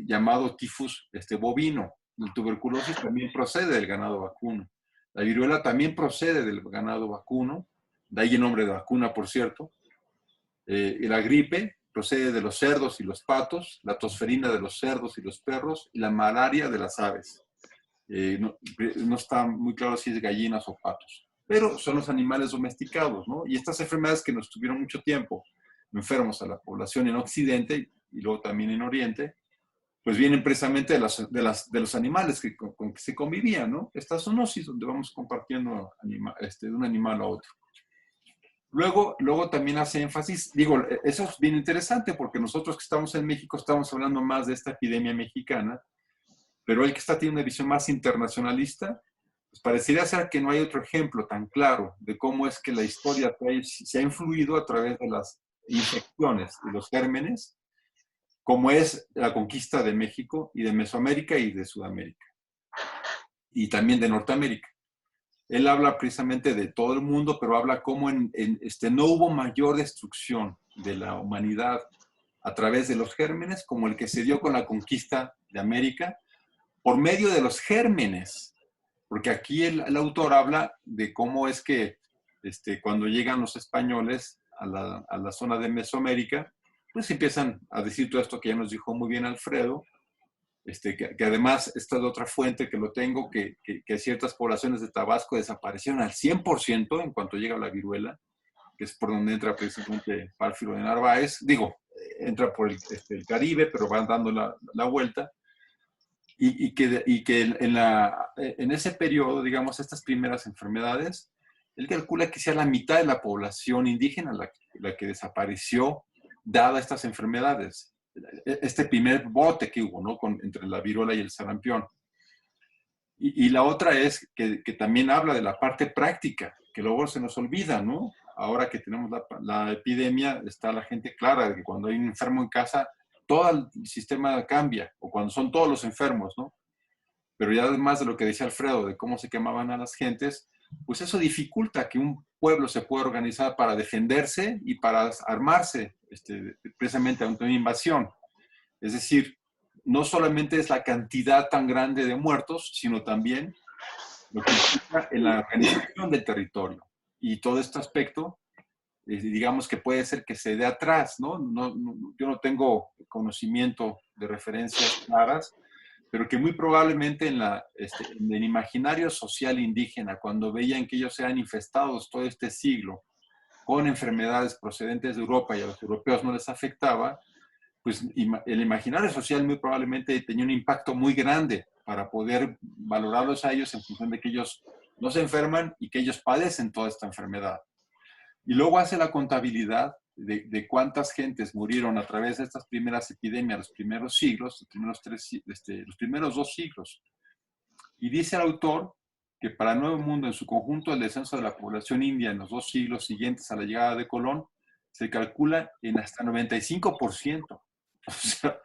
llamado tifus bovino. La tuberculosis también procede del ganado vacuno. La viruela también procede del ganado vacuno, de ahí el nombre de vacuna, por cierto. Y la gripe procede de los cerdos y los patos, la tosferina de los cerdos y los perros, y la malaria de las aves. No está muy claro si es gallinas o patos, pero son los animales domesticados, ¿no? Y estas enfermedades que nos tuvieron mucho tiempo enfermos a la población en Occidente y luego también en Oriente, pues vienen precisamente de los animales con que se convivían, ¿no? Esta zoonosis donde vamos compartiendo de un animal a otro. Luego también hace énfasis, digo, eso es bien interesante porque nosotros que estamos en México estamos hablando más de esta epidemia mexicana, pero el que está teniendo una visión más internacionalista, pues parecería ser que no hay otro ejemplo tan claro de cómo es que la historia se ha influido a través de las infecciones, de los gérmenes, como es la conquista de México y de Mesoamérica y de Sudamérica, y también de Norteamérica. Él habla precisamente de todo el mundo, pero habla cómo no hubo mayor destrucción de la humanidad a través de los gérmenes como el que se dio con la conquista de América por medio de los gérmenes. Porque aquí el autor habla de cómo es que cuando llegan los españoles a la zona de Mesoamérica, pues empiezan a decir todo esto que ya nos dijo muy bien Alfredo, que además esta es otra fuente que lo tengo, que ciertas poblaciones de Tabasco desaparecieron al 100% en cuanto llega la viruela, que es por donde entra precisamente Pánfilo de Narváez. Digo, entra por el Caribe, pero van dando la vuelta. Y que en ese periodo, digamos, estas primeras enfermedades, él calcula que sea la mitad de la población indígena la que desapareció dada estas enfermedades. Este primer brote que hubo, ¿no? Entre la viruela y el sarampión. Y la otra es que también habla de la parte práctica, que luego se nos olvida, ¿no? Ahora que tenemos la epidemia, está la gente clara de que cuando hay un enfermo en casa, todo el sistema cambia, o cuando son todos los enfermos, ¿no? Pero ya además de lo que decía Alfredo, de cómo se quemaban a las gentes, pues eso dificulta que un pueblo se pueda organizar para defenderse y para armarse precisamente ante una invasión. Es decir, no solamente es la cantidad tan grande de muertos, sino también lo que implica en la organización del territorio. Y todo este aspecto, digamos que puede ser que se dé atrás, ¿no? Yo no tengo conocimiento de referencias claras, pero que muy probablemente en el imaginario social indígena, cuando veían que ellos eran infestados todo este siglo con enfermedades procedentes de Europa y a los europeos no les afectaba, pues el imaginario social muy probablemente tenía un impacto muy grande para poder valorarlos a ellos en función de que ellos no se enferman y que ellos padecen toda esta enfermedad. Y luego hace la contabilidad de cuántas gentes murieron a través de estas primeras epidemias, los primeros siglos, los primeros 2 siglos. Y dice el autor que para el Nuevo Mundo, en su conjunto, el descenso de la población india en los 2 siglos siguientes a la llegada de Colón se calcula en hasta 95%. O sea,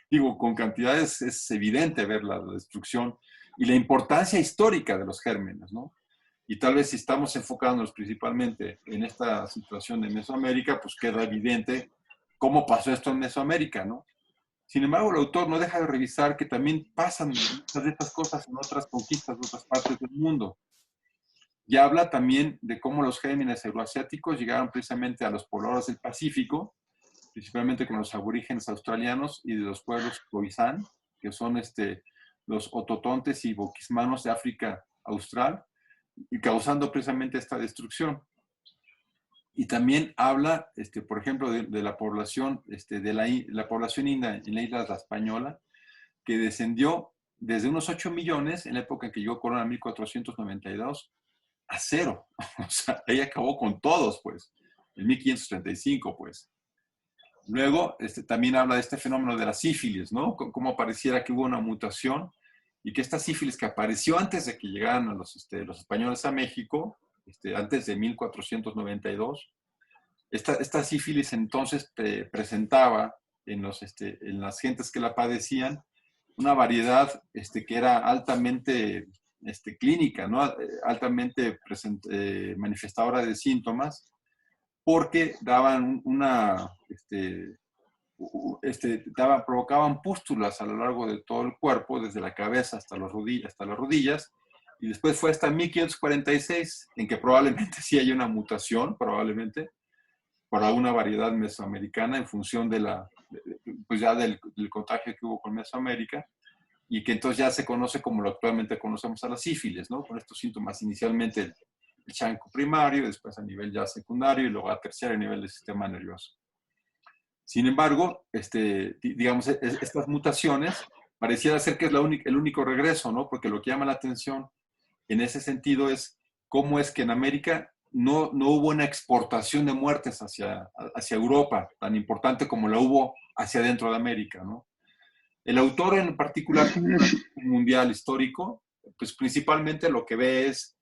digo, con cantidades es evidente ver la destrucción y la importancia histórica de los gérmenes, ¿no? Y tal vez si estamos enfocándonos principalmente en esta situación de Mesoamérica, pues queda evidente cómo pasó esto en Mesoamérica, ¿no? Sin embargo, el autor no deja de revisar que también pasan muchas de estas cosas en otras conquistas de otras partes del mundo. Y habla también de cómo los gérmenes euroasiáticos llegaron precisamente a los pobladores del Pacífico, principalmente con los aborígenes australianos y de los pueblos Khoisan, que son los ototontes y boquismanos de África Austral, y causando precisamente esta destrucción. Y también habla, por ejemplo, de la población, la población india en la isla de La Española, que descendió desde unos 8 millones en la época en que llegó Colón, en 1492, a 0. O sea, ella acabó con todos, pues, en 1535, pues. Luego, también habla de este fenómeno de la sífilis, ¿no? Como pareciera que hubo una mutación y que esta sífilis que apareció antes de que llegaran los españoles a México, antes de 1492, esta sífilis entonces presentaba en las gentes que la padecían una variedad que era altamente clínica, ¿no? Altamente manifestadora de síntomas, porque daban provocaban pústulas a lo largo de todo el cuerpo, desde la cabeza hasta las rodillas, y después fue hasta 1546, en que probablemente sí hay una mutación, probablemente, por alguna variedad mesoamericana en función pues ya del contagio que hubo con Mesoamérica, y que entonces ya se conoce como lo actualmente conocemos a la sífilis, ¿no? Con estos síntomas inicialmente el chancro primario, después a nivel ya secundario y luego a terciario a nivel del sistema nervioso. Sin embargo, digamos, estas mutaciones pareciera ser que es el único regreso, ¿no? Porque lo que llama la atención en ese sentido es cómo es que en América no hubo una exportación de muertes hacia Europa tan importante como la hubo hacia dentro de América, ¿no? El autor en particular, un mundial histórico, pues principalmente lo que ve es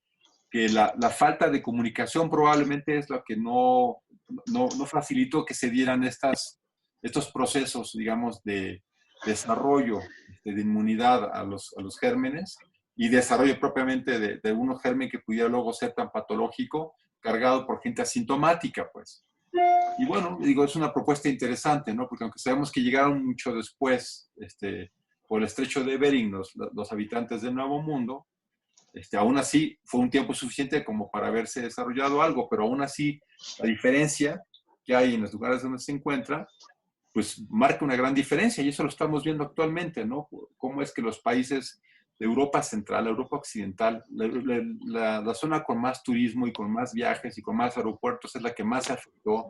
que la falta de comunicación probablemente es lo que no facilitó que se dieran estos procesos, digamos, de desarrollo de inmunidad a los gérmenes y desarrollo propiamente de un germen que pudiera luego ser tan patológico, cargado por gente asintomática, pues. Y bueno, digo, es una propuesta interesante, ¿no? Porque aunque sabemos que llegaron mucho después, por el estrecho de Bering, los habitantes del Nuevo Mundo, Aún así, fue un tiempo suficiente como para haberse desarrollado algo, pero aún así, la diferencia que hay en los lugares donde se encuentra, pues marca una gran diferencia y eso lo estamos viendo actualmente, ¿no? Cómo es que los países de Europa Central, Europa Occidental, la zona con más turismo y con más viajes y con más aeropuertos es la que más se afectó.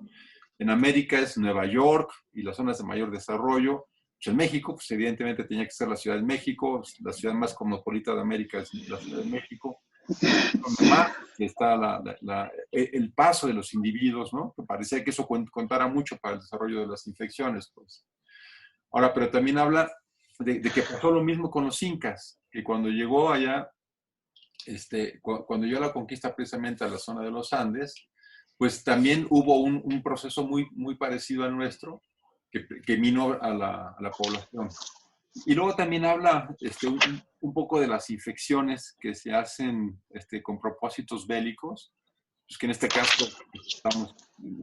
En América es Nueva York y las zonas de mayor desarrollo. Pues en México, pues evidentemente tenía que ser la Ciudad de México, la ciudad más cosmopolita de América es la Ciudad de México. Más que está el paso de los individuos, ¿no? Que parecía que eso contara mucho para el desarrollo de las infecciones, pues. Ahora, pero también habla de que pasó lo mismo con los incas, que cuando llegó allá, cuando llegó la conquista precisamente a la zona de los Andes, pues también hubo un proceso muy parecido al nuestro, que minó a la población. Y luego también habla un poco de las infecciones que se hacen con propósitos bélicos, pues que en este caso estamos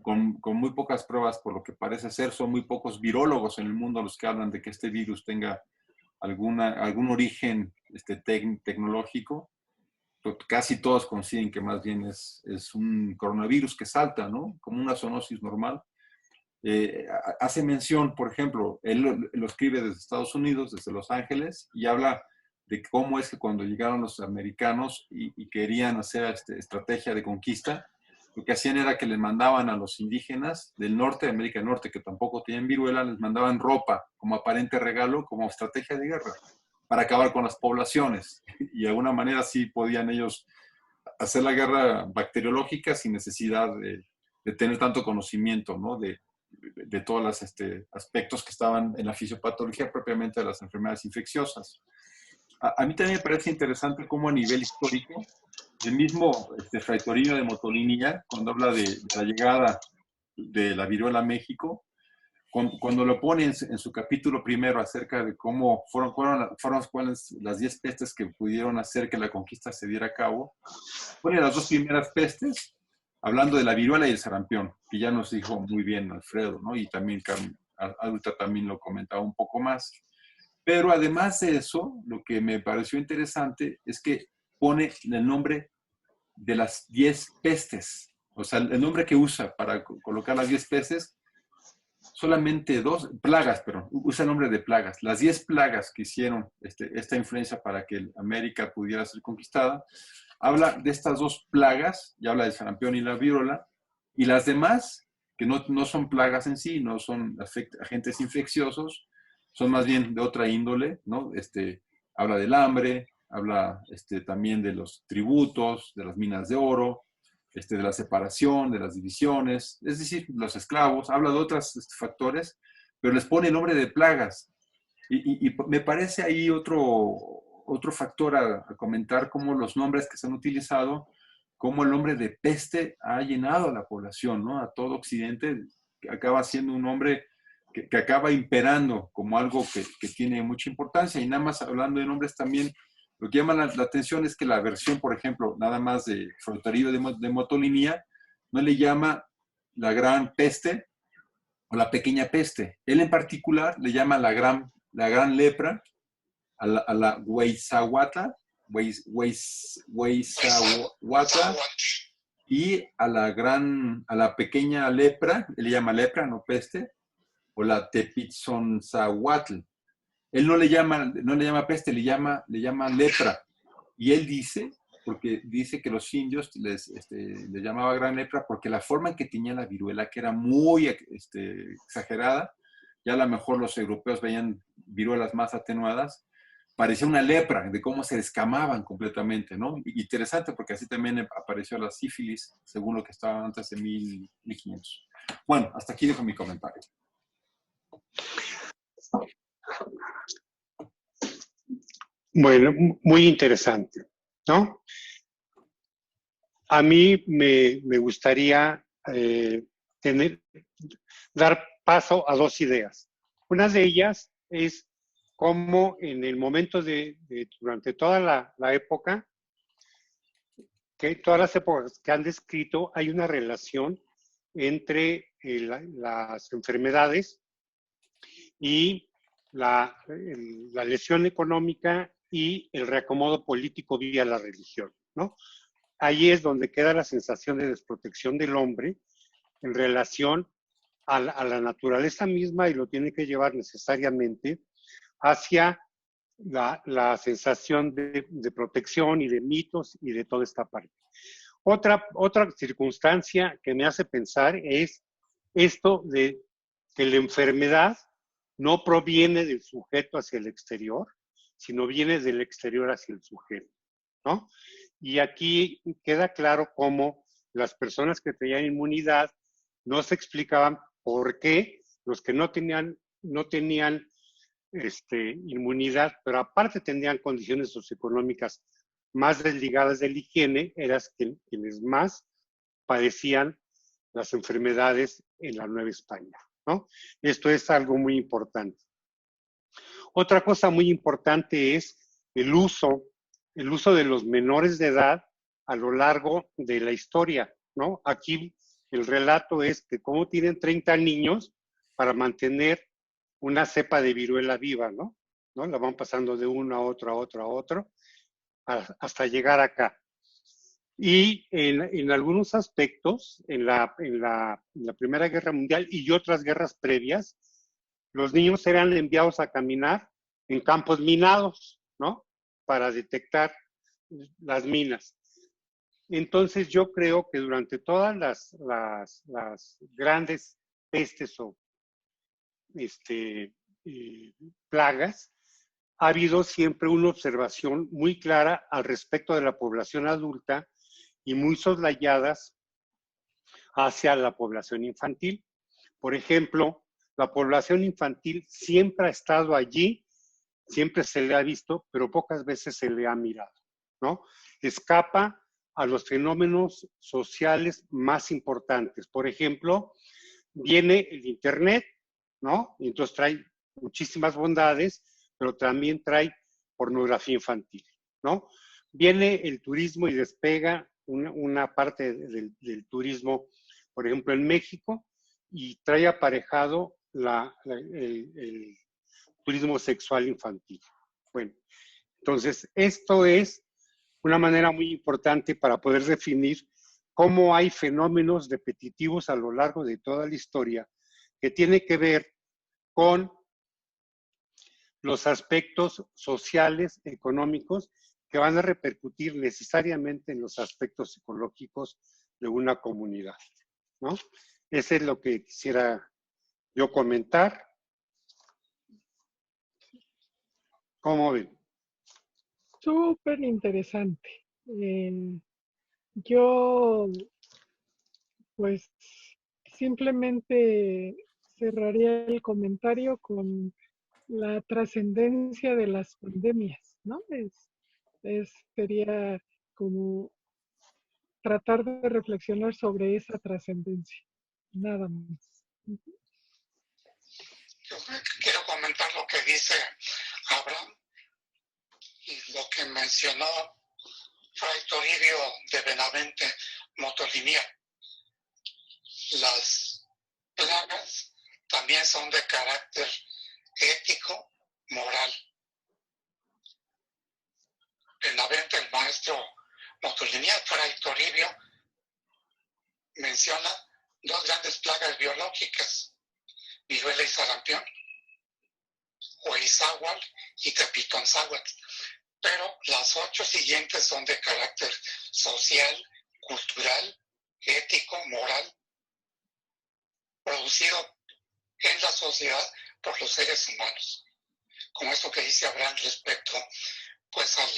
con muy pocas pruebas por lo que parece ser, son muy pocos virólogos en el mundo los que hablan de que este virus tenga algún origen tecnológico. Casi todos coinciden que más bien es un coronavirus que salta, ¿no? Como una zoonosis normal. Hace mención, por ejemplo, él lo escribe desde Estados Unidos, desde Los Ángeles, y habla de cómo es que cuando llegaron los americanos y querían hacer estrategia de conquista, lo que hacían era que les mandaban a los indígenas del norte de América del Norte, que tampoco tenían viruela, les mandaban ropa como aparente regalo, como estrategia de guerra, para acabar con las poblaciones. Y de alguna manera sí podían ellos hacer la guerra bacteriológica sin necesidad de tener tanto conocimiento, ¿no? De todos los aspectos que estaban en la fisiopatología propiamente de las enfermedades infecciosas. A mí también me parece interesante cómo a nivel histórico, el mismo Fray Toribio de Motolinía, cuando habla de la llegada de la viruela a México, cuando lo pone en su capítulo primero acerca de cómo fueron las 10 pestes que pudieron hacer que la conquista se diera a cabo, pone las dos primeras pestes, hablando de la viruela y el sarampión, que ya nos dijo muy bien Alfredo, ¿no? Y también Adulta también lo comentaba un poco más. Pero además de eso, lo que me pareció interesante es que pone el nombre de las 10 pestes, o sea, el nombre que usa para colocar las 10 pestes, solamente plagas, pero usa el nombre de plagas. Las 10 plagas que hicieron esta influencia para que América pudiera ser conquistada, habla de estas dos plagas, y habla del sarampión y la viruela, y las demás, que no son plagas en sí, no son agentes infecciosos, son más bien de otra índole, ¿no? Habla del hambre, habla también de los tributos, de las minas de oro, de la separación, de las divisiones, es decir, los esclavos, habla de otros factores, pero les pone el nombre de plagas. Y me parece ahí otro factor a comentar, como los nombres que se han utilizado, cómo el nombre de peste ha llenado a la población, ¿no? A todo Occidente, que acaba siendo un nombre que acaba imperando como algo que tiene mucha importancia. Y nada más hablando de nombres también, lo que llama la atención es que la versión, por ejemplo, nada más de Fray Toribio de Motolinía, no le llama la gran peste o la pequeña peste. Él en particular le llama la gran lepra, a la Huizahuatl, y a la pequeña lepra, él le llama lepra, no peste, o la Tepitzonzahuatl. Él no le llama peste, le llama lepra. Y él dice, porque dice que los indios les llamaba gran lepra porque la forma en que tenía la viruela, que era muy exagerada, ya a lo mejor los europeos veían viruelas más atenuadas, parecía una lepra, de cómo se descamaban completamente, ¿no? Interesante, porque así también apareció la sífilis, según lo que estaba antes de 1500. Bueno, hasta aquí dejo mi comentario. Bueno, muy interesante, ¿no? A mí me gustaría dar paso a dos ideas. Una de ellas es cómo en el momento durante toda la época, todas las épocas que han descrito, hay una relación entre las enfermedades y la lesión económica y el reacomodo político vía la religión, ¿no? Ahí es donde queda la sensación de desprotección del hombre en relación a la naturaleza misma y lo tiene que llevar necesariamente hacia la sensación de protección y de mitos y de toda esta parte. Otra circunstancia que me hace pensar es esto de que la enfermedad no proviene del sujeto hacia el exterior, sino viene del exterior hacia el sujeto, ¿no? Y aquí queda claro cómo las personas que tenían inmunidad no se explicaban por qué los que no tenían inmunidad, pero aparte tenían condiciones socioeconómicas más desligadas de la higiene, eran quienes más padecían las enfermedades en la Nueva España, ¿no? Esto es algo muy importante. Otra cosa muy importante es el uso de los menores de edad a lo largo de la historia, ¿no? Aquí el relato es que cómo tienen 30 niños para mantener una cepa de viruela viva, ¿no? La van pasando de uno a otro, a otro, a otro, hasta llegar acá. Y en algunos aspectos, en la Primera Guerra Mundial y otras guerras previas, los niños eran enviados a caminar en campos minados, ¿no? Para detectar las minas. Entonces yo creo que durante todas las grandes pestes o plagas, ha habido siempre una observación muy clara al respecto de la población adulta y muy soslayadas hacia la población infantil. Por ejemplo, la población infantil siempre ha estado allí, siempre se le ha visto, pero pocas veces se le ha mirado, ¿no? Escapa a los fenómenos sociales más importantes. Por ejemplo, viene el Internet, ¿no? Y entonces trae muchísimas bondades, pero también trae pornografía infantil, ¿no? Viene el turismo y despega una parte del turismo, por ejemplo, en México, y trae aparejado el turismo sexual infantil. Bueno, entonces esto es una manera muy importante para poder definir cómo hay fenómenos repetitivos a lo largo de toda la historia que tiene que ver con los aspectos sociales, económicos, que van a repercutir necesariamente en los aspectos psicológicos de una comunidad, ¿no? Eso es lo que quisiera yo comentar. ¿Cómo ven? Súper interesante. Yo, pues, simplemente cerraría el comentario con la trascendencia de las pandemias, ¿no? Sería como tratar de reflexionar sobre esa trascendencia, nada más. Yo quiero comentar lo que dice Abraham y lo que mencionó Fray Toribio de Benavente Motolinia. Las plagas también son de carácter ético, moral. Benavente, el maestro Motolinia, Fray Toribio, menciona dos grandes plagas biológicas, viruela y sarampión, Huizáhuatl y Tepitonzáhuatl. Pero las 8 siguientes son de carácter social, cultural, ético, moral, producido en la sociedad por los seres humanos. Como eso que dice Abraham respecto pues al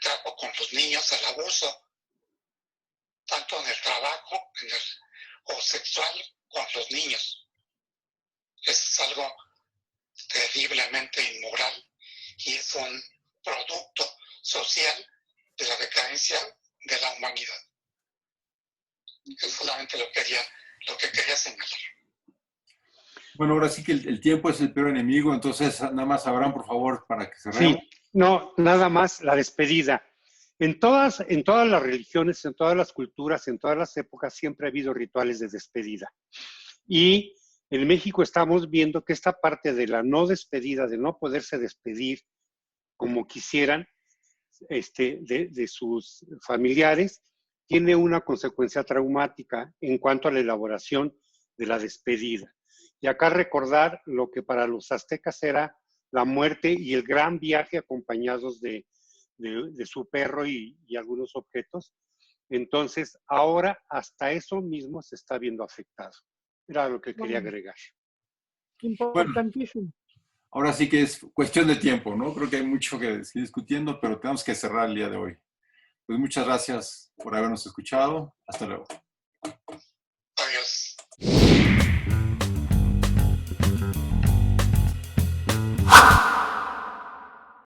trato con los niños, al abuso, tanto en el trabajo o sexual con los niños. Es algo terriblemente inmoral y es un producto social de la decadencia de la humanidad. Es solamente lo que quería señalar. Bueno, ahora sí que el tiempo es el peor enemigo, entonces nada más, Abraham, por favor, para que cerremos. Sí, no, nada más la despedida. En todas las religiones, en todas las culturas, en todas las épocas, siempre ha habido rituales de despedida. Y en México estamos viendo que esta parte de la no despedida, de no poderse despedir como quisieran de sus familiares, tiene una consecuencia traumática en cuanto a la elaboración de la despedida. Y acá recordar lo que para los aztecas era la muerte y el gran viaje acompañados de su perro y algunos objetos. Entonces, ahora hasta eso mismo se está viendo afectado. Era lo que quería agregar. Importantísimo. Bueno, ahora sí que es cuestión de tiempo, ¿no? Creo que hay mucho que seguir discutiendo, pero tenemos que cerrar el día de hoy. Pues muchas gracias por habernos escuchado. Hasta luego.